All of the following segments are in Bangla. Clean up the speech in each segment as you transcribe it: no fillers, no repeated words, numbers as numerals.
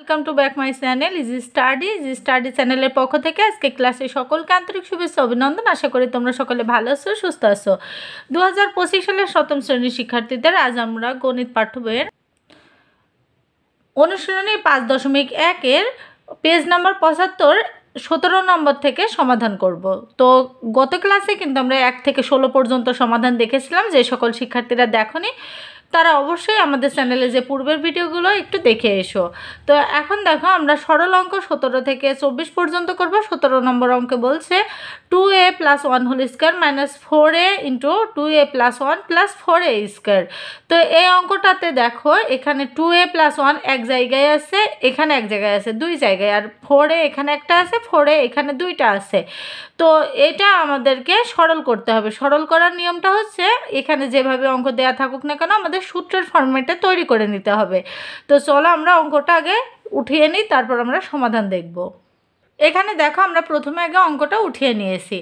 Welcome to back my channel easy study চ্যানেলের পক্ষ থেকে আজকে ক্লাসে সকলকে আন্তরিক শুভেচ্ছা অভিনন্দন। আশা করি তোমরা সকলে ভালো আছো, সুস্থ আছো। 2025 সালের 7ম শ্রেণীর শিক্ষার্থীদের আজ আমরা গণিত পাঠ্য বইয়ের অনুশীলনী 5.1 পেজ নাম্বার 75 17 নম্বর থেকে সমাধান করব। তো গত ক্লাসে কিন্তু আমরা 1 থেকে 16 পর্যন্ত সমাধান দেখেছিলাম। যে সকল শিক্ষার্থীরা দেখোনি তারা অবশ্যই আমাদের চ্যানেলে যে পূর্বের ভিডিওগুলো একটু দেখে এসো। তো এখন দেখো আমরা সরল অঙ্ক 17 থেকে 24 পর্যন্ত করব। 17 নম্বর অঙ্কে বলছে 2a + 1 whole square - 4a * 2a + 1 + 4a square. তো এই অঙ্কটাতে দেখো এখানে 2a + 1 এক জায়গায় আছে, এখানে এক জায়গায় আছে, দুই জায়গায়, আর 4a এখানে একটা আছে, 4a এখানে দুইটা আছে। তো এটা আমাদেরকে সরল করতে হবে। সরল করার নিয়মটা হচ্ছে এখানে যেভাবে অঙ্ক দেয়া থাকুক না কেন আমাদের সূত্রের ফরম্যাটে তৈরি করে নিতে হবে। তো চলো আমরা অঙ্কটা আগে উঠিয়ে নিই, তারপর আমরা সমাধান দেখব। এখানে দেখো আমরা প্রথমে আগে অঙ্কটা উঠিয়ে নিয়েছি।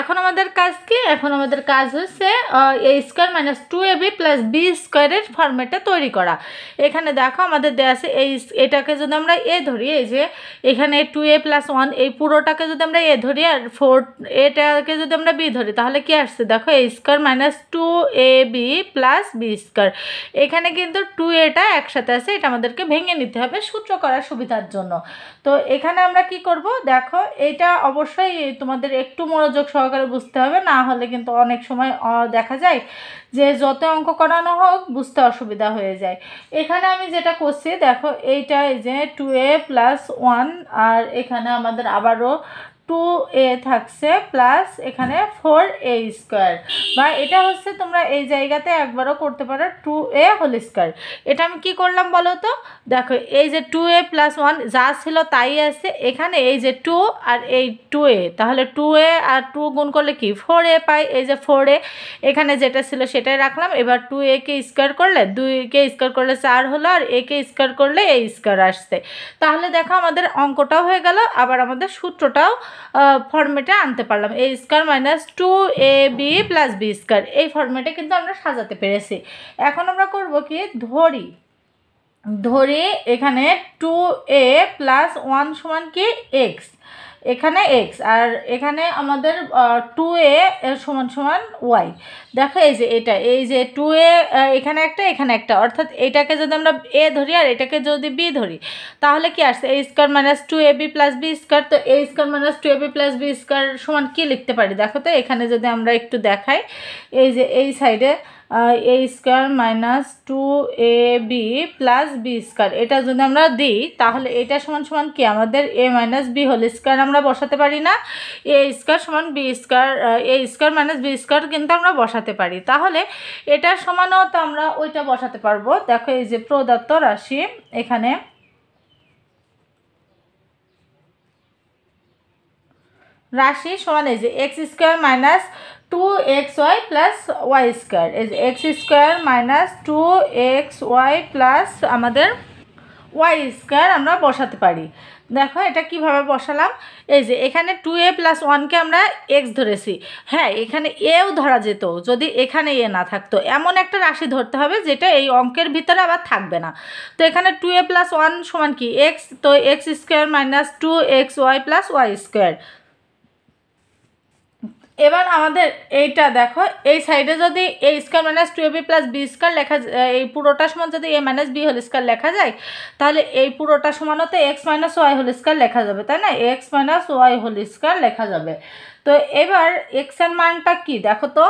এখন আমাদের কাজ কি? এখন আমাদের কাজ হচ্ছে a² - 2ab + b স্কয়ারের ফরম্যাটে তৈরি করা। এখানে দেখো আমাদের দেয়া আছে এটাকে যদি আমরা a ধরি, এই যে এখানে 2a + 1 এই পুরোটাকে যদি আমরা a ধরি আর 4 এটাকে যদি আমরা b ধরি তাহলে কি আসছে দেখো a² - 2ab + b স্কয়ার। এখানে কিন্তু 2a একসাথে আছে, এটা আমাদেরকে ভেঙে নিতে হবে সূত্র করার সুবিধার জন্য। তো এখানে আমরা কি করব দেখো, এটা অবশ্যই তোমাদের একটু মনোযোগ সহকারে বুঝতে হবে, না হলে কিন্তু অনেক সময় দেখা যায় যে যত অঙ্ক করানো হোক বুঝতে অসুবিধা হয়ে যায়। এখানে আমি যেটা করছি দেখো, এইটা এই যে 2a + 1 আর এখানে আমাদের আবারও 2a থাকছে প্লাস এখানে 4a স্কয়ার, বা এটা হচ্ছে তোমরা এই জায়গাতে একবারও করতে পারো 2a হোল স্কয়ার। এটা আমি কি করলাম বলো তো, দেখো এই যে 2a + 1 যা ছিল তাই আছে, এখানে এই যে 2 আর এই 2a, তাহলে 2a আর 2 গুণ করলে কি 4a পাই। এই যে 4a এখানে যেটা ছিল সেটাই রাখলাম। এবার 2a কে স্কয়ার করলে 2কে স্কয়ার করলে 4 হলো, আর a কে স্কয়ার করলে a স্কয়ার আসছে। তাহলে দেখো আমাদের অঙ্কটাও হয়ে গেল, আবার আমাদের সূত্রটাও ফরম্যাটে আনতে পারলাম। a² - 2ab + b স্কয়ার এই ফরম্যাটে কিন্তু আমরা সাজাতে পেরেছি। এখন আমরা করব কি, ধরি এখানে 2a + 1 সমান কি x, এখানে x, আর এখানে আমাদের 2a সমান y। দেখো এই যে এটা, এই যে 2a এখানে একটা এখানে একটা, অর্থাৎ এটাকে যদি আমরা a ধরি আর এটাকে যদি b ধরি তাহলে কি আসছে a² - 2ab + b স্কয়ার। তো a² - 2ab + b স্কয়ার সমান কি লিখতে পারি দেখো তো, এখানে যদি আমরা একটু দেখাই, এই যে এই সাইডে a² - 2ab + b স্কয়ার এটা যদি আমরা দিই তাহলে এটা সমান কি আমাদের a - b হোল স্কয়ার আমরা বসাতে পারি না, a² b square, a² - b square কিন্তু আমরা বসাতে পারি। তাহলে এটা সমানও তো আমরা ওইটা বসাতে পারবো। দেখো এই যে প্রদত্ত রাশি, এখানে রাশি সমান এই যে x² - 2xy + y স্কয়ার, এই যে x² - 2xy + আমাদের y স্কয়ার আমরা বসাতে পারি। দেখো এটা কিভাবে বসালাম, এই যে এখানে 2a + 1কে আমরা x ধরেছি, হ্যাঁ এখানে এও ধরা যেত যদি এখানে এ না থাকতো। এমন একটা রাশি ধরতে হবে যেটা এই অঙ্কের ভিতরে আবার থাকবে না। তো এখানে 2a + 1 সমান কি x, তো x² - 2xy + y স্কয়ার। এবার আমাদের এইটা দেখো, এই সাইডে যদি a² - 2ab + b স্কয়ার লেখা, এই পুরোটা সমান যদি a - b হোল স্কয়ার লেখা যায় তাহলে এই পুরোটা সমানও তো x - y হোল স্কয়ার লেখা যাবে, তাই না? x - y হোল স্কয়ার লেখা যাবে। তো এবার x এর মানটা কি দেখো তো,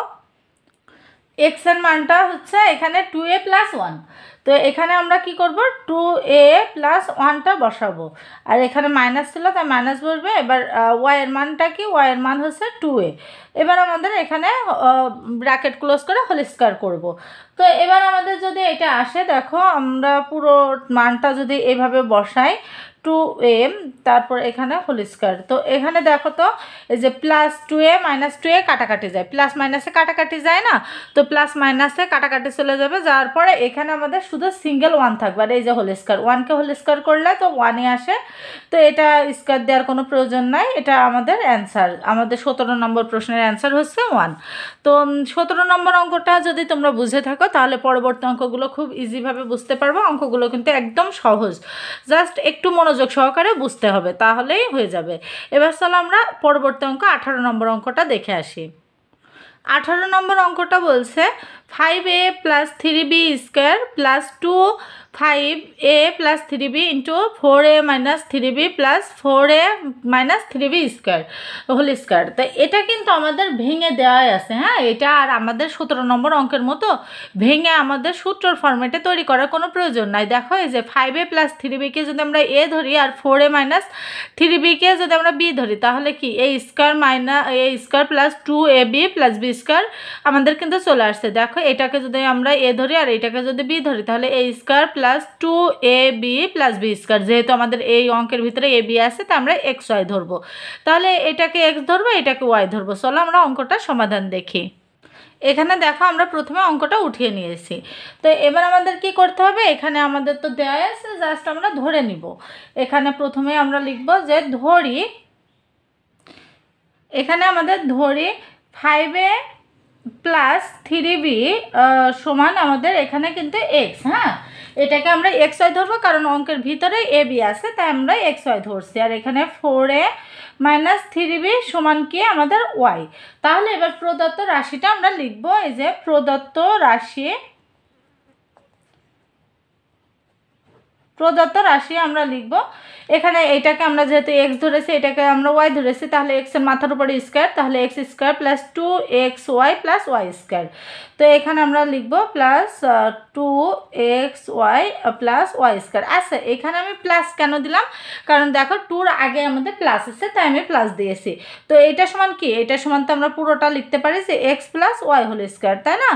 x এর মানটা হচ্ছে এখানে 2a + 1। তো এখানে আমরা কি করব, 2a + 1টা বসাবো, আর এখানে মাইনাস ছিল তাই মাইনাস বসবে। এবার y এর মানটা কি, y এর মান হচ্ছে 2a। এবার আমাদের এখানে ব্র্যাকেট ক্লোজ করে হোল স্কয়ার করব। তো এবার আমাদের যদি এটা আসে, দেখো আমরা পুরো মানটা যদি এভাবে বসাই, 2a তারপর এখানে হোল স্কয়ার। তো এখানে দেখো তো এই যে প্লাস 2a মাইনাস 2a কাটাকাটি যায়, প্লাস মাইনাসে কাটাকাটি যায় না, তো প্লাস মাইনাসে কাটাকাটি চলে যাবে, যাওয়ার পরে এখানে আমাদের শুধু সিঙ্গেল 1 থাকবে। আর এই যে হোল স্কয়ার, 1কে হোল স্কয়ার করলে তো 1ই আসে, তো এটা স্কয়ার দেওয়ার কোনো প্রয়োজন নাই। এটা আমাদের অ্যান্সার, আমাদের 17 নম্বর প্রশ্নের অ্যান্সার হচ্ছে 1। তো 17 নম্বর অঙ্কটা যদি তোমরা বুঝে থাকো তাহলে পরবর্তী অঙ্কগুলো খুব ইজিভাবে বুঝতে পারবো। অঙ্কগুলো কিন্তু একদম সহজ, জাস্ট একটু মনোযোগ সহকারে বুঝতে হবে, তাহলেই হয়ে যাবে। এবার চলো আমরা পরবর্তী অঙ্ক 18 নম্বর অঙ্কটা দেখে আসি। 18 নম্বর অঙ্কটা বলছে 5a plus 3b square plus 5a plus 3b into 4a minus 3b plus 4a minus 3b square whole square. তো এটা কিন্তু আমাদের ভেঙে দেওয়াই আছে, হ্যাঁ, এটা আর আমাদের 17 নম্বর অঙ্কের মতো ভেঙে আমাদের সূত্রর ফরম্যাটে তৈরি করার কোনো প্রয়োজন নাই। দেখো এই যে 5a প্লাস 3bকে যদি আমরা a ধরি আর 4a মাইনাস 3bকে যদি আমরা b ধরি, তাহলে কি a square minus a square plus 2ab plus b square আমাদের কিন্তু চলে আসছে। দেখো এটাকে যদি আমরা a ধরি আর এটাকে যদি b ধরি, তাহলে a square plus 2ab plus b square, যেহেতু আমাদের এই অঙ্কের ভিতরে a b আছে তো আমরা xy ধরবো, তাহলে এটাকে x ধরবো, এটাকে y ধরবো। চলো আমরা অঙ্কটা সমাধান দেখি। এখানে দেখো আমরা প্রথমে অঙ্কটা উঠিয়ে নিয়েছি, তো এবার আমাদের কি করতে হবে, এখানে আমাদের তো দেওয়া আছে, জাস্ট আমরা ধরে নিব। এখানে প্রথমে আমরা লিখব যে ধরি, এখানে আমাদের ধরি 5a প্লাস 3b সমান আমাদের এখানে কিন্তু x, হ্যাঁ, এটাকে আমরা xy ধরবো কারণ অঙ্কের ভিতরে a b আছে, তাই আমরা xy ধরছি। আর এখানে 4a মাইনাস 3b সমান কি আমাদের y। তাহলে এবার প্রদত্ত রাশিটা আমরা লিখবো, এই যে প্রদত্ত রাশি আমরা লিখব। এখানে এটাকে আমরা যেহেতু x ধরেছি, এটাকে আমরা y ধরেছি, তাহলে x এর মাথার উপরে স্কয়ার, তাহলে x square plus 2xy plus y square. তো এখানে আমরা লিখব plus 2xy plus y square. আচ্ছা, এখানে আমি প্লাস কেন দিলাম, কারণ দেখো 2-র আগে আমাদের প্লাস আছে, তাই আমি প্লাস দিয়েছি। তো এটা সমান কি, এটা সমান তো আমরা পুরোটা লিখতে পারি যে x plus y whole square, তাই না,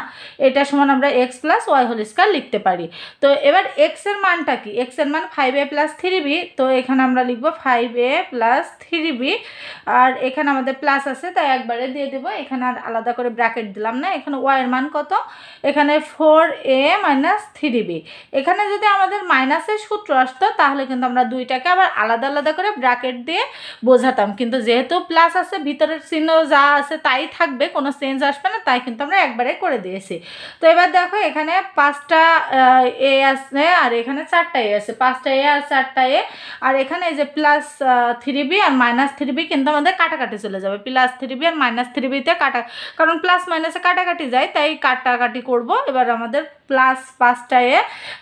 এটা সমান আমরা x plus y whole square লিখতে পারি। তো এবার x এর মানটা কি, x এর মান 5a প্লাস 3b, তো এখানে আমরা লিখব 5a প্লাস 3b, আর এখানে আমাদের প্লাস আছে তাই একবারে দিয়ে দেব, এখানে আর আলাদা করে ব্র্যাকেট দিলাম না। এখানে y এর মান কত, এখানে 4a মাইনাস 3b। এখানে যদি আমাদের মাইনাসের সূত্র আসতো তাহলে কিন্তু আমরা দুইটাকে আবার আলাদা আলাদা করে ব্র্যাকেট দিয়ে বোঝাতাম, কিন্তু যেহেতু প্লাস আছে ভিতরের চিহ্ন যা আছে তাই থাকবে, কোনো চেঞ্জ আসবে না, তাই কিন্তু আমরা একবারে করে দিয়েছি। তো এবার দেখো এখানে 5টা a আছে আর এখানে 4টা a আছে, 5টা a আর 4টা a, আর এখানে এই যে প্লাস 3b আর মাইনাস 3b কিন্তু আমাদের কাটাকাটি চলে যাবে, প্লাস 3b আর মাইনাস 3bতে কাটা, কারণ প্লাস মাইনাসে কাটাকাটি যায় তাই কাটাকাটি করব। এবার আমাদের প্লাস 5টা a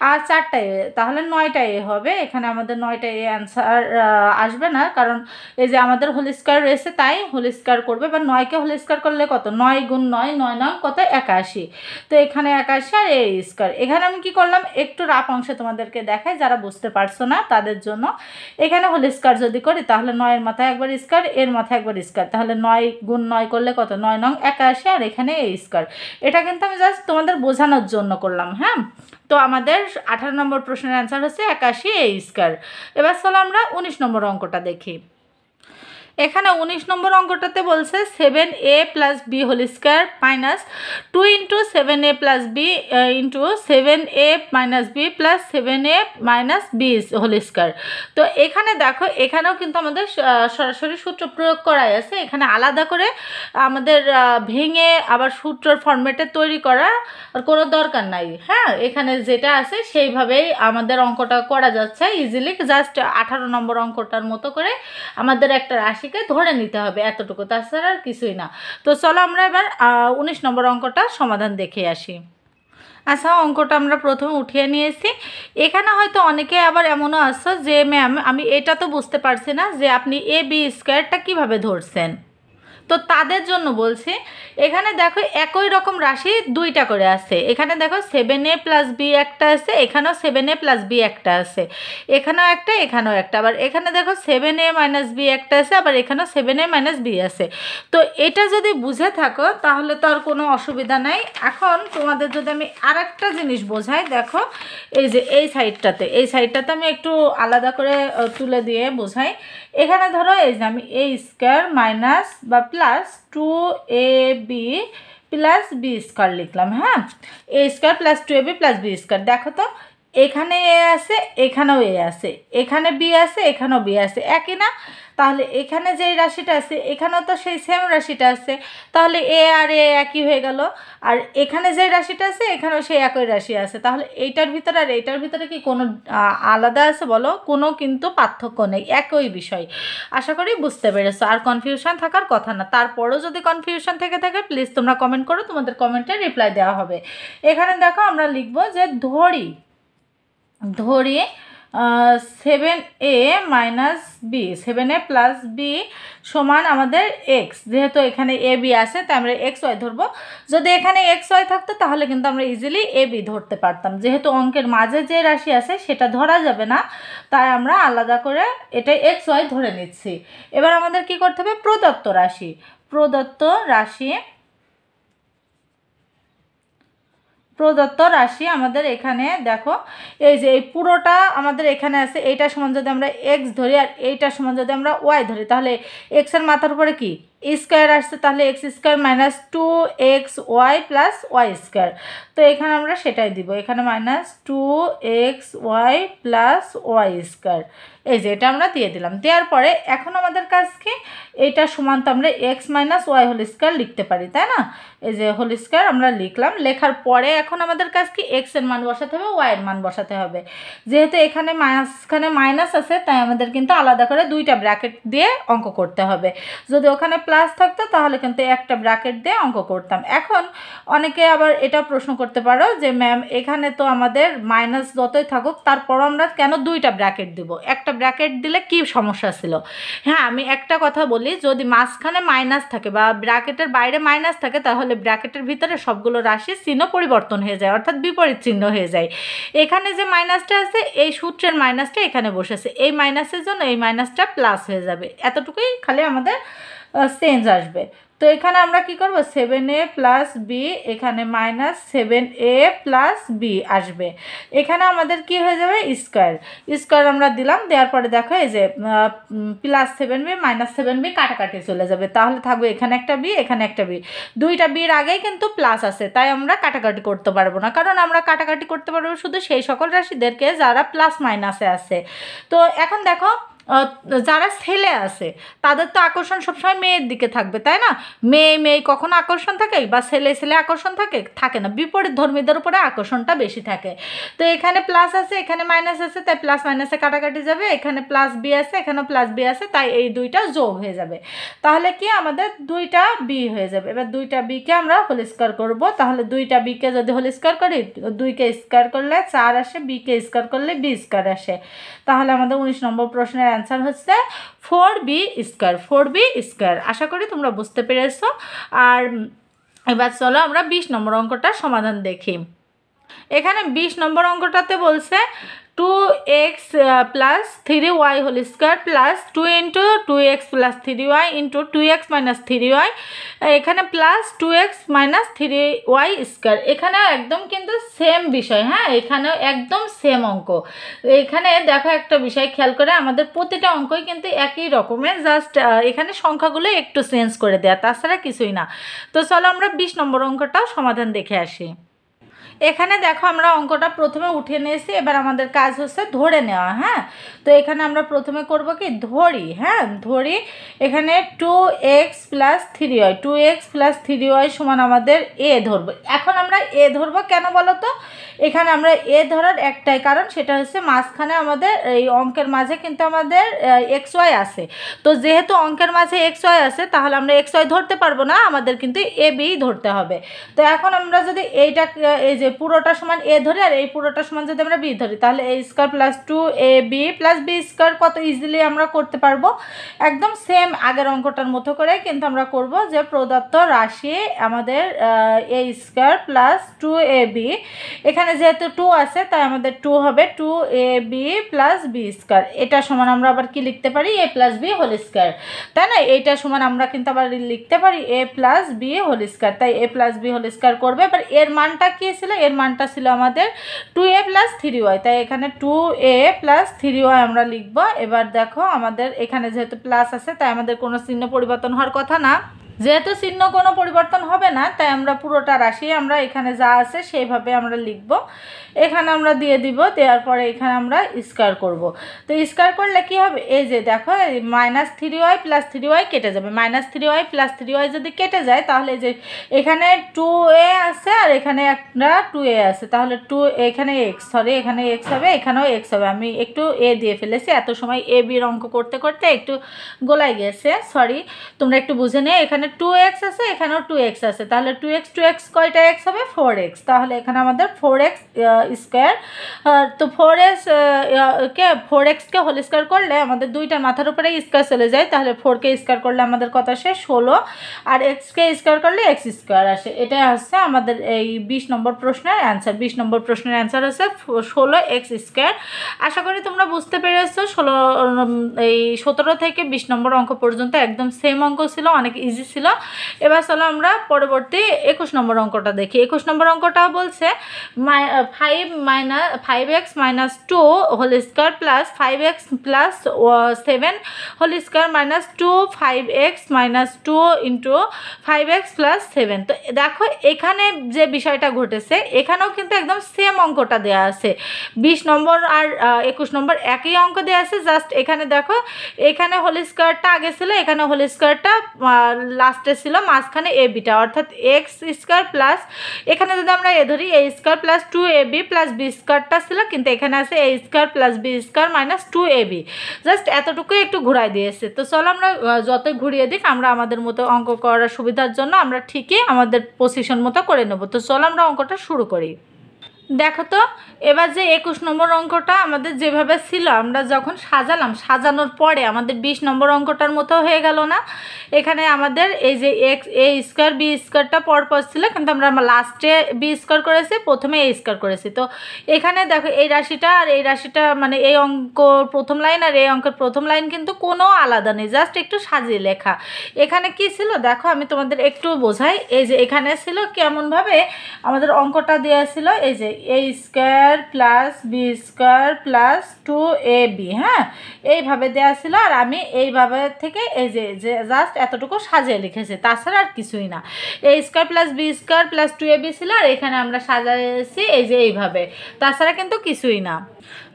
আর 4টা a, তাহলে 9টা a হবে। এখানে আমাদের 9টা a অ্যান্সার আসবে না, কারণ এই যে আমাদের হোল স্কয়ার রয়েছে তাই হোল স্কয়ার করবে। এবার 9কে হোল স্কয়ার করলে কত, 9 গুণ 9, 9 9 কত 81, তো এখানে 81 আর a স্কয়ার। এখানে আমি কি করলাম, একটু রাফ অংশে তোমাদেরকে দেখাই, যারা বুঝতে পারছো না তাদের জন্য। এখানে হোল স্কয়ার যদি করি তাহলে 9 এর মাথায় একবার স্কয়ার, এর মাথায় একবার স্কয়ার, তাহলে 9 গুণ 9 করলে কত, 9 9 81, আর এখানে a স্কয়ার। এটা কিন্তু আমি জাস্ট তোমাদের বোঝানোর জন্য করলাম, হ্যাঁ। তো আমাদের 18 নম্বর প্রশ্নের অ্যান্সার হচ্ছে 81 a স্কয়ার। এবার চলো আমরা 19 নম্বর অঙ্কটা দেখি। এখানে 19 নম্বর অঙ্কটাতে বলছে 7a plus b whole square minus 2 into 7a plus b into 7a minus b plus 7a minus b whole square. তো এখানে দেখো এখানেও কিন্তু আমাদের সরাসরি সূত্র প্রয়োগ করাই আছে, এখানে আলাদা করে আমাদের ভেঙে আবার সূত্রর ফরম্যাটে তৈরি করা আর কোনো দরকার নাই, হ্যাঁ, এখানে যেটা আছে সেইভাবেই আমাদের অঙ্কটা করা যাচ্ছে ইজিলি। জাস্ট 18 নম্বর অঙ্কটার মতো করে আমাদের একটা রাশি ধরে নিতে হবে, এতটুকু, তাছাড়া আর কিছুই না। তো চলো আমরা এবার 19 নম্বর অঙ্কটা সমাধান দেখে আসি। আচ্ছা, অঙ্কটা আমরা প্রথমে উঠিয়ে নিয়েছি। এখানে হয়তো অনেকে আবার এমনও আছে যে ম্যাম আমি এটা তো বুঝতে পারছি না যে আপনি a b স্কয়ারটা কিভাবে ধরছেন। তো তাদের জন্য বলছি, এখানে দেখো একই রকম রাশি দুইটা করে আছে। এখানে দেখো 7a প্লাস বি একটা আছে, এখানেও 7a প্লাস বি একটা আছে, এখানেও একটা, এখানেও একটা। আবার এখানে দেখো 7a মাইনাস বি একটা আছে, আবার এখানেও 7a মাইনাস বি আছে। তো এটা যদি বুঝে থাকো তাহলে তো আর কোনো অসুবিধা নাই। এখন তোমাদের যদি আমি আর একটা জিনিস বোঝাই, দেখো এই যে এই সাইডটাতে আমি একটু আলাদা করে তুলে দিয়ে বোঝাই। এখানে ধরো এই যে আমি a স্কয়ার মাইনাস বা plus 2ab plus B square লিখলাম। হ্যাঁ, a square plus 2ab plus B square. দেখো তো এখানে এ আছে, এখানেও এ আছে, এখানে বি আছে, এখানেও বি আছে, একই না? তাহলে এখানে যেই রাশিটা আছে এখানেও তো সেই সেম রাশিটা আছে, তাহলে এ আর এ একই হয়ে গেল। আর এখানে যেই রাশিটা আছে এখানেও সেই একই রাশি আছে, তাহলে এইটার ভিতরে আর এইটার ভিতরে কি কোনো আলাদা আছে বলো? কোনো কিন্তু পার্থক্য নেই, একই বিষয়। আশা করি বুঝতে পেরেছো, আর কনফিউশন থাকার কথা না। তারপরেও যদি কনফিউশন থেকে থাকে প্লিজ তোমরা কমেন্ট করো, তোমাদের কমেন্টে রিপ্লাই দেওয়া হবে। এখানে দেখো আমরা লিখবো যে ধরি 7a minus B, 7a plus B সমান আমাদের এক্স। যেহেতু এখানে এ বি আছে তাই আমরা এক্স ওয়াই ধরবো। যদি এখানে এক্স ওয়াই থাকতো তাহলে কিন্তু আমরা ইজিলি এ বি ধরতে পারতাম। যেহেতু অঙ্কের মাঝে যে রাশি আছে সেটা ধরা যাবে না, তাই আমরা আলাদা করে এটা এক্স ওয়াই ধরে নিচ্ছি। এবার আমাদের কি করতে হবে? প্রদত্ত রাশি আমাদের এখানে দেখো এই যে এই পুরোটা আমাদের এখানে আছে, এইটা সমান যদি আমরা এক্স ধরি আর এইটা সমান যদি আমরা ওয়াই ধরি, তাহলে এক্সের মাথার উপরে কি স্কোয়ার আসছে, তাহলে x square minus 2xy plus y square. তো এখানে আমরা সেটাই দিব, এখানে minus 2xy plus y square. এই যে এটা আমরা দিয়ে দিলাম। দেওয়ার পরে এখন আমাদের কাজ কি? এইটা সমান তো আমরা x minus y whole square লিখতে পারি, তাই না? এই যে হোল স্কোয়ার আমরা লিখলাম। লেখার পরে এখন আমাদের কাজ কি? এক্স এর মান বসাতে হবে, ওয়াই এর মান বসাতে হবে। যেহেতু এখানে মাঝখানে মাইনাস আছে তাই আমাদের কিন্তু আলাদা করে দুইটা ব্র্যাকেট দিয়ে অঙ্ক করতে হবে। যদি ওখানে প্লাস থাকতো তাহলে কিন্তু একটা ব্র্যাকেট দিয়ে অঙ্ক করতাম। এখন অনেকে আবার এটা প্রশ্ন করতে পারো যে ম্যাম এখানে তো আমাদের মাইনাস যতই থাকুক তারপর আমরা কেন দুইটা ব্র্যাকেট দিব? একটা ব্র্যাকেট দিলে কি সমস্যা ছিল? হ্যাঁ, আমি একটা কথা বলি, যদি মাঝখানে মাইনাস থাকে বা ব্র্যাকেটের বাইরে মাইনাস থাকে তাহলে ব্র্যাকেটের ভিতরে সবগুলো রাশির চিহ্ন পরিবর্তন হয়ে যায়, অর্থাৎ বিপরীত চিহ্ন হয়ে যায়। এখানে যে মাইনাসটা আছে এই সূত্রের মাইনাসটা এখানে বসেছে, এই মাইনাসের জন্য এই মাইনাসটা প্লাস হয়ে যাবে, এতটুকুই খালি আমাদের চেঞ্জ আসবে। তো এখানে আমরা কি করব? 7a প্লাস বি, এখানে মাইনাস 7a প্লাস বি আসবে। এখানে আমাদের কি হয়ে যাবে? স্কোয়ার আমরা দিলাম। দেওয়ার পরে দেখো এই যে প্লাস 7b মাইনাস 7b কাটাকাটি চলে যাবে, তাহলে থাকবে এখানে একটা বি, এখানে একটা বি। দুইটা বির আগেই কিন্তু প্লাস আছে, তাই আমরা কাটাকাটি করতে পারবো না, কারণ আমরা কাটাকাটি করতে পারবো শুধু সেই সকল রাশিদেরকে যারা প্লাস মাইনাসে আছে। তো এখন দেখো যারা ছেলে আছে তাদের তো আকর্ষণ সবসময় মেয়ের দিকে থাকবে, তাই না? মেয়ে কখনো আকর্ষণ থাকে বা ছেলে আকর্ষণ থাকে না, বিপরীত ধর্মীদের উপরে আকর্ষণটা বেশি থাকে। তো এখানে প্লাস আছে, এখানে মাইনাস আছে, তাই প্লাস মাইনাসে কাটাকাটি যাবে। এখানে প্লাস বি আছে, এখানেও প্লাস বি আছে, তাই এই দুইটা যোগ হয়ে যাবে। তাহলে কি আমাদের দুইটা বি হয়ে যাবে। এবার দুইটা বিকে আমরা হোল স্কোয়ার করবো। তাহলে দুইটা বিকে যদি হোল স্কোয়ার করি, 2কে স্কোয়ার করলে 4 আসে, বিকে স্কোয়ার করলে বি স্কোয়ার আসে। তাহলে আমাদের 19 নম্বর প্রশ্নের অ্যান্সার হচ্ছে 4b স্কোয়ার। আশা করি তোমরা বুঝতে পেরেছো। আর এবার চলো আমরা 20 নম্বর অঙ্কটার সমাধান দেখি। এখানে 20 নম্বর অঙ্কটাতে বলছে 2x plus 3y whole square plus 2 into 2x plus 3y into 2x minus 3y, এখানে plus 2x minus 3y square. এখানে একদম কিন্তু সেম বিষয়। হ্যাঁ, এখানেও একদম সেম অঙ্ক। এখানে দেখো একটা বিষয় খেয়াল করে, আমাদের প্রতিটা অঙ্কই কিন্তু একই রকমের, জাস্ট এখানে সংখ্যাগুলো একটু চেঞ্জ করে দেয়া, তাছাড়া কিছুই না। তো চলো আমরা 20 নম্বর অঙ্কটাও সমাধান দেখে আসি। এখানে দেখো আমরা অঙ্কটা প্রথমে উঠিয়ে নিয়েছি, এবার আমাদের কাজ হচ্ছে ধরে নেওয়া। হ্যাঁ, তো এখানে আমরা প্রথমে করব কি? ধরি। হ্যাঁ, ধরি এখানে 2x plus 3y, 2x plus 3y সমান আমাদের এ ধরবো। এখন আমরা এ ধরবো কেন বলো তো? এখানে আমরা এ ধরার একটাই কারণ, সেটা হচ্ছে মাঝখানে আমাদের এই অঙ্কের মাঝে কিন্তু আমাদের xy আছে। তো যেহেতু অঙ্কের মাঝে xy আছে তাহলে আমরা xy ধরতে পারবো না, আমাদের কিন্তু এ বি ধরতে হবে। তো এখন আমরা যদি এইটা এই যে যে পুরোটা সমান এ ধরি আর এই পুরোটা সমান যদি আমরা বি ধরি তাহলে A square plus 2ab plus B square কত ইজিলি আমরা করতে পারবো একদম সেম আগের অঙ্কটার মতো করে কিন্তু আমরা করব যে প্রদত্ত রাশি আমাদের এ স্কোয়ার প্লাস 2ab এখানে যেহেতু 2 আছে তাই আমাদের 2 হবে 2ab প্লাস বি স্কোয়ার এটা সমান আমরা আবার কি লিখতে পারি a plus B whole square তাই না এইটা সমান আমরা কিন্তু আবার লিখতে পারি a plus B whole square তাই a plus B whole square করবে এবার এর মানটা কি ছিল এর মানটা ছিল আমাদের 2a প্লাস 3y তাই এখানে 2a প্লাস 3y আমরা লিখব এবার দেখো আমাদের এখানে যেহেতু প্লাস আছে তাই আমাদের কোনো চিহ্ন পরিবর্তন হওয়ার কথা না যেহেতু চিহ্ন কোনো পরিবর্তন হবে না তাই আমরা পুরোটা রাশি আমরা এখানে যা আছে সেইভাবে আমরা লিখব এখানে আমরা দিয়ে দিব দেওয়ার পরে এখানে আমরা স্কোয়ার করব তো স্কোয়ার করলে কি হবে এই যে দেখো -3y প্লাস 3y কেটে যাবে -3y প্লাস 3y যদি কেটে যায় তাহলে যে এখানে 2a আছে আর এখানে একটা 2a আছে তাহলে 2 এখানে x সরি এখানে x হবে এখানেও x হবে আমি একটু a দিয়ে ফেলেছি এত সময় a b এর অঙ্ক করতে করতে একটু গোলাই গেছে সরি তোমরা একটু বুঝে নিও এখানে 2x আছে এখানেও 2x আছে তাহলে 2x কয়টা x হবে 4x তাহলে এখানে আমাদের 4x স্কোয়ার তো 4x কে হোল স্কোয়ার করলে আমাদের দুইটার মাথার উপরে স্কোয়ার চলে যায় তাহলে 4 কে স্কোয়ার করলে আমাদের কত আসে 16 আর x কে স্কোয়ার করলে x স্কোয়ার আসে এটাই হচ্ছে আমাদের এই 20 নম্বর প্রশ্নের অ্যান্সার 20 নম্বর প্রশ্নের অ্যান্সার হচ্ছে 16x স্কোয়ার আশা করি তোমরা বুঝতে পেরেছো 17 থেকে 20 নম্বর অঙ্ক পর্যন্ত একদম সেম অঙ্ক ছিল অনেক ইজি ছিল এবার চলো আমরা পরবর্তী 21 নম্বর অঙ্কটা দেখি 21 নম্বর অঙ্কটা বলছে 5x minus 2 whole square plus 5x plus 7 whole square minus 5x minus 2 into 5x plus 7 তো দেখো এখানে যে বিষয়টা ঘটেছে এখানেও কিন্তু একদম সেম অঙ্কটা দেওয়া আছে 20 নম্বর আর 21 নম্বর একই অঙ্ক দেওয়া আছে জাস্ট এখানে দেখো এখানে হোল স্কোয়ারটা আগে ছিল এখানে হোল স্কোয়ারটা লাস্টে ছিল মাঝখানে এ বিটা অর্থাৎ এক্স স্কোয়ার প্লাস এখানে যদি আমরা এ ধরি A square plus 2ab plus B স্কোয়ারটা ছিল কিন্তু এখানে আছে A square plus B square minus 2ab just এতটুকুই একটু ঘুরাই দিয়েছে তো চলো আমরা যতই ঘুরিয়ে দিক আমরা আমাদের মতো অঙ্ক করার সুবিধার জন্য আমরা ঠিকই আমাদের পজিশন মতো করে নেব তো চলো আমরা অঙ্কটা শুরু করি দেখো তো এবার যে 21 নম্বর অঙ্কটা আমাদের যেভাবে ছিল আমরা যখন সাজালাম সাজানোর পরে আমাদের 20 নম্বর অঙ্কটার মতো হয়ে গেল না এখানে আমাদের এই যে এ স্কোয়ার বি স্কোয়ারটা পরপর ছিল কিন্তু আমরা লাস্টে বি স্কোয়ার করেছি প্রথমে এ স্কোয়ার করেছি তো এখানে দেখো এই রাশিটা আর এই রাশিটা মানে এই অঙ্ক প্রথম লাইন আর এই অঙ্কের প্রথম লাইন কিন্তু কোনো আলাদা নেই জাস্ট একটু সাজিয়ে লেখা এখানে কি ছিল দেখো আমি তোমাদের একটু বোঝাই এই যে এখানে ছিল কেমনভাবে আমাদের অঙ্কটা দেওয়া ছিল এই যে A square plus B square plus 2ab হ্যাঁ এইভাবে দেওয়া ছিল আর আমি এইভাবে থেকে এই যে জাস্ট এতটুকু সাজিয়ে লিখেছি তাছাড়া আর কিছুই না A square plus B square plus 2ab ছিল আর এখানে আমরা সাজিয়েছি এই যে এইভাবে তাছাড়া কিন্তু কিছুই না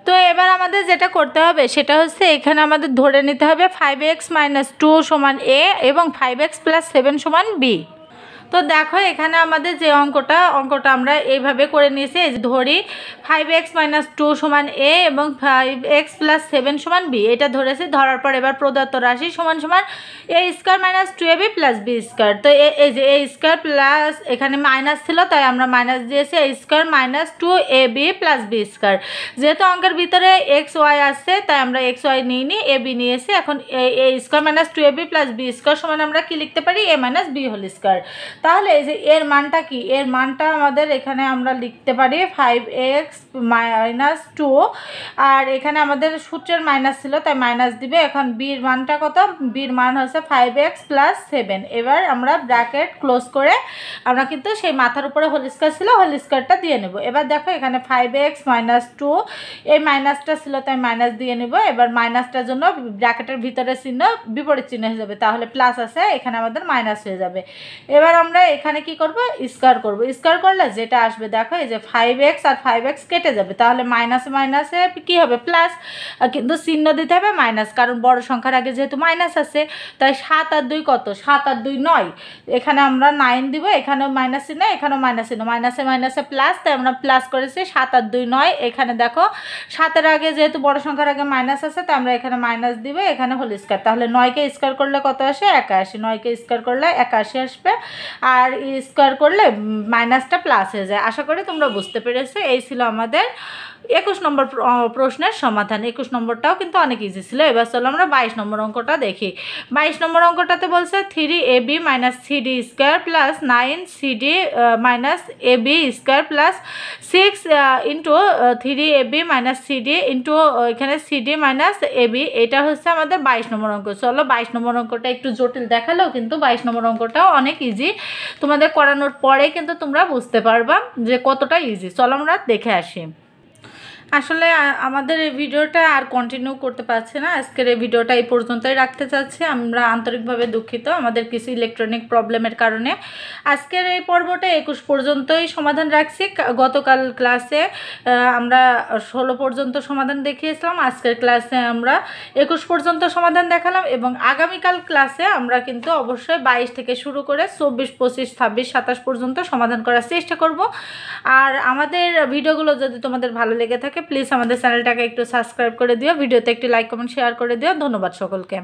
তো এবার আমাদের যেটা করতে হবে সেটা হচ্ছে এখানে আমাদের ধরে নিতে হবে 5x - 2 সমান a এবং 5x + 7 সমান b তো দেখো এখানে আমাদের যে অঙ্কটা আমরা এইভাবে করে নিয়েছি এই যে ধরি 5x - 2 সমান a এবং 5x + 7 সমান b এটা ধরেছি ধরার পর এবার প্রদত্ত রাশি সমান সমান a square - 2ab + b square তো এই যে a স্কোয়ার প্লাস এখানে মাইনাস ছিল তাই আমরা মাইনাস দিয়েছি a square - 2ab + b square যেহেতু অঙ্কের ভিতরে x y আছে তাই আমরা x y নিইনি ab নিয়েছি এখন a square - 2ab + b square সমান আমরা কি লিখতে পারি a - b হোল স্কোয়ার তাহলে এই যে এর মানটা কি এর মানটা আমাদের এখানে আমরা লিখতে পারি 5x - 2 আর এখানে আমাদের সূত্রের মাইনাস ছিল তাই মাইনাস দিবে এখন বির মানটা কত বির মান হচ্ছে 5x + 7 এবার আমরা ব্র্যাকেট ক্লোজ করে আমরা কিন্তু সেই মাথার উপরে হোল স্কোয়ার ছিল হোল স্কোয়ারটা দিয়ে নেব এবার দেখো এখানে 5x - 2 এই মাইনাসটা ছিল তাই মাইনাস দিয়ে নেব এবার মাইনাসটার জন্য ব্র্যাকেটের ভিতরে চিহ্ন বিপরীত চিহ্ন হয়ে যাবে তাহলে প্লাস আছে এখানে আমাদের মাইনাস হয়ে যাবে এবার আমরা এখানে কি করব স্কয়ার করব স্কয়ার করলে যেটা আসবে দেখো এই যে 5x আর 5x কেটে যাবে তাহলে মাইনাসে মাইনাসে কি হবে প্লাস কিন্তু চিহ্ন দিতে হবে মাইনাস কারণ বড় সংখ্যার আগে যেহেতু মাইনাস আছে তাই 7 আর 2 কত 7 আর 2 9 এখানে আমরা 9 দিব এখানেও মাইনাস চিহ্ন এখানেও মাইনাস চিহ্ন মাইনাসে মাইনাসে প্লাস তাই আমরা প্লাস করেছি 7 আর 2 9 এখানে দেখো 7 এর আগে যেহেতু বড় সংখ্যার আগে মাইনাস আছে তাই আমরা এখানে মাইনাস দিব এখানে হোল স্কয়ার তাহলে 9 কে স্কয়ার করলে কত আসে 81 9 কে স্কয়ার করলে 81 আসবে আর স্কোয়ার করলে মাইনাসটা প্লাস হয়ে যায়। আশা করি তোমরা বুঝতে পেরেছো। এই ছিল আমাদের 21 নম্বর প্রশ্নের সমাধান। 21 নম্বরটাও কিন্তু অনেক ইজি ছিল। এবার চলো আমরা 22 নম্বর অঙ্কটা দেখি। 22 নম্বর অঙ্কটাতে বলছে 3ab minus cd square plus 9cd minus ab square plus 6 into 3ab minus cd into এখানে cd মাইনাস ab। এটা হচ্ছে আমাদের 22 নম্বর অঙ্ক। চলো 22 নম্বর অঙ্কটা একটু জটিল দেখালেও কিন্তু 22 নম্বর অঙ্কটাও অনেক ইজি। তোমাদের করানোর পরে কিন্তু তোমরা বুঝতে পারবা যে কতটা ইজি। চলো আমরা দেখে আসি। আসলে আমাদের এই ভিডিওটা আর কন্টিনিউ করতে পারছি না, আজকের এই ভিডিওটা এই পর্যন্তই রাখতে চাচ্ছি। আমরা আন্তরিকভাবে দুঃখিত আমাদের কিছু ইলেকট্রনিক প্রবলেমের কারণে। আজকের এই পর্বটা 21 পর্যন্তই সমাধান রাখছি। গতকাল ক্লাসে আমরা 16 পর্যন্ত সমাধান দেখিয়েছিলাম, আজকের ক্লাসে আমরা 21 পর্যন্ত সমাধান দেখালাম এবং আগামীকাল ক্লাসে আমরা কিন্তু অবশ্যই 22 থেকে শুরু করে 24, 25, 26, 27 পর্যন্ত সমাধান করার চেষ্টা করব। আর আমাদের ভিডিওগুলো যদি তোমাদের ভালো লেগে থাকে প্লিজ আমাদের চ্যানেলটাকে একটু সাবস্ক্রাইব করে দিও, ভিডিওতে একটু লাইক কমেন্ট শেয়ার করে দিও। ধন্যবাদ সকলকে।